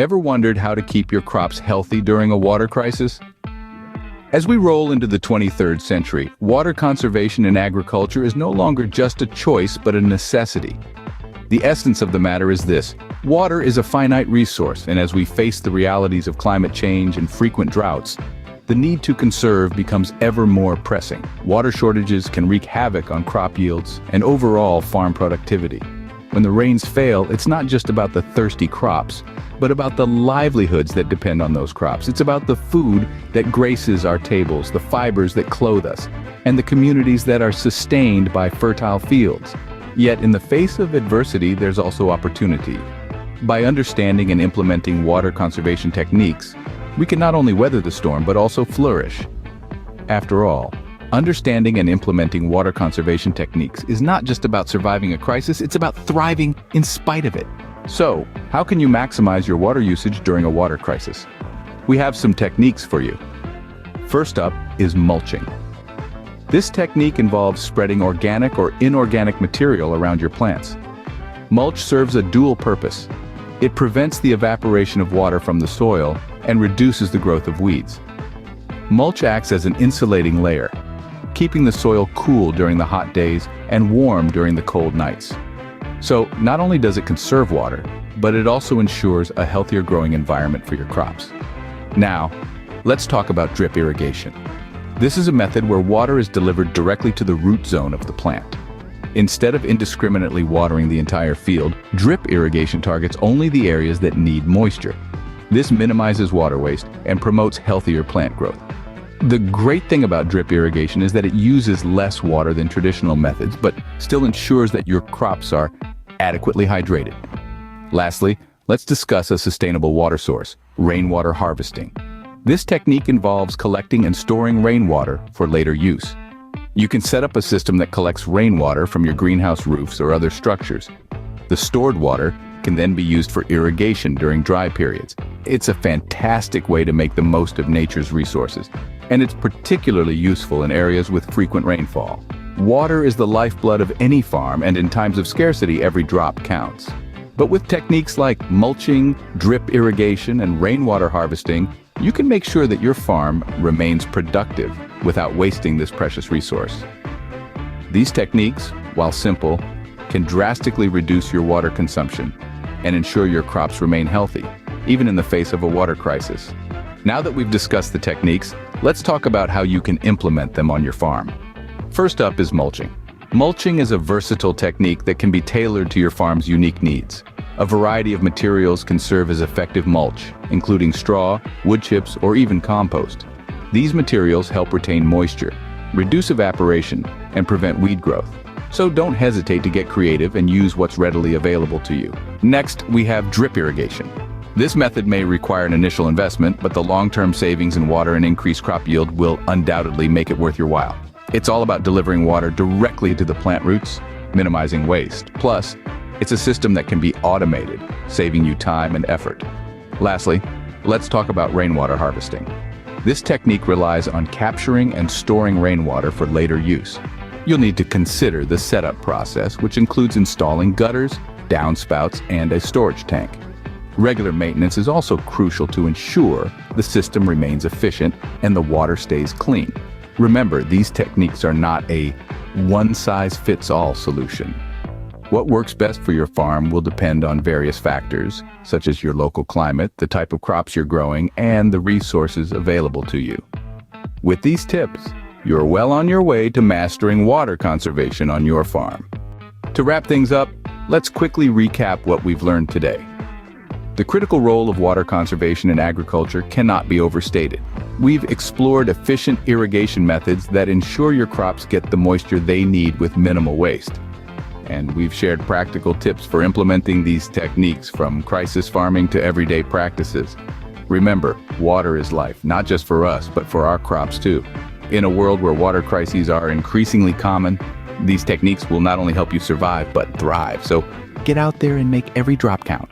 Ever wondered how to keep your crops healthy during a water crisis? As we roll into the 23rd century, water conservation in agriculture is no longer just a choice but a necessity. The essence of the matter is this: water is a finite resource, and as we face the realities of climate change and frequent droughts, the need to conserve becomes ever more pressing. Water shortages can wreak havoc on crop yields and overall farm productivity. When the rains fail, it's not just about the thirsty crops, but about the livelihoods that depend on those crops. It's about the food that graces our tables, the fibers that clothe us, and the communities that are sustained by fertile fields. Yet in the face of adversity, there's also opportunity. By understanding and implementing water conservation techniques, we can not only weather the storm, but also flourish. After all, understanding and implementing water conservation techniques is not just about surviving a crisis, it's about thriving in spite of it. So, how can you maximize your water usage during a water crisis? We have some techniques for you. First up is mulching. This technique involves spreading organic or inorganic material around your plants. Mulch serves a dual purpose. It prevents the evaporation of water from the soil and reduces the growth of weeds. Mulch acts as an insulating layer, keeping the soil cool during the hot days and warm during the cold nights. So, not only does it conserve water, but it also ensures a healthier growing environment for your crops. Now, let's talk about drip irrigation. This is a method where water is delivered directly to the root zone of the plant. Instead of indiscriminately watering the entire field, drip irrigation targets only the areas that need moisture. This minimizes water waste and promotes healthier plant growth. The great thing about drip irrigation is that it uses less water than traditional methods, but still ensures that your crops are adequately hydrated. Lastly, let's discuss a sustainable water source: rainwater harvesting. This technique involves collecting and storing rainwater for later use. You can set up a system that collects rainwater from your greenhouse roofs or other structures. The stored water can then be used for irrigation during dry periods. It's a fantastic way to make the most of nature's resources, and it's particularly useful in areas with frequent rainfall. Water is the lifeblood of any farm, and in times of scarcity, every drop counts. But with techniques like mulching, drip irrigation, and rainwater harvesting, you can make sure that your farm remains productive without wasting this precious resource. These techniques, while simple, can drastically reduce your water consumption and ensure your crops remain healthy, even in the face of a water crisis. Now that we've discussed the techniques, let's talk about how you can implement them on your farm. First up is mulching. Mulching is a versatile technique that can be tailored to your farm's unique needs. A variety of materials can serve as effective mulch, including straw, wood chips, or even compost. These materials help retain moisture, reduce evaporation, and prevent weed growth. So don't hesitate to get creative and use what's readily available to you. Next, we have drip irrigation. This method may require an initial investment, but the long-term savings in water and increased crop yield will undoubtedly make it worth your while. It's all about delivering water directly to the plant roots, minimizing waste. Plus, it's a system that can be automated, saving you time and effort. Lastly, let's talk about rainwater harvesting. This technique relies on capturing and storing rainwater for later use. You'll need to consider the setup process, which includes installing gutters, downspouts, and a storage tank. Regular maintenance is also crucial to ensure the system remains efficient and the water stays clean. Remember, these techniques are not a one-size-fits-all solution. What works best for your farm will depend on various factors, such as your local climate, the type of crops you're growing, and the resources available to you. With these tips, you're well on your way to mastering water conservation on your farm. To wrap things up, let's quickly recap what we've learned today. The critical role of water conservation in agriculture cannot be overstated. We've explored efficient irrigation methods that ensure your crops get the moisture they need with minimal waste. And we've shared practical tips for implementing these techniques, from crisis farming to everyday practices. Remember, water is life, not just for us, but for our crops too. In a world where water crises are increasingly common, these techniques will not only help you survive, but thrive. So get out there and make every drop count.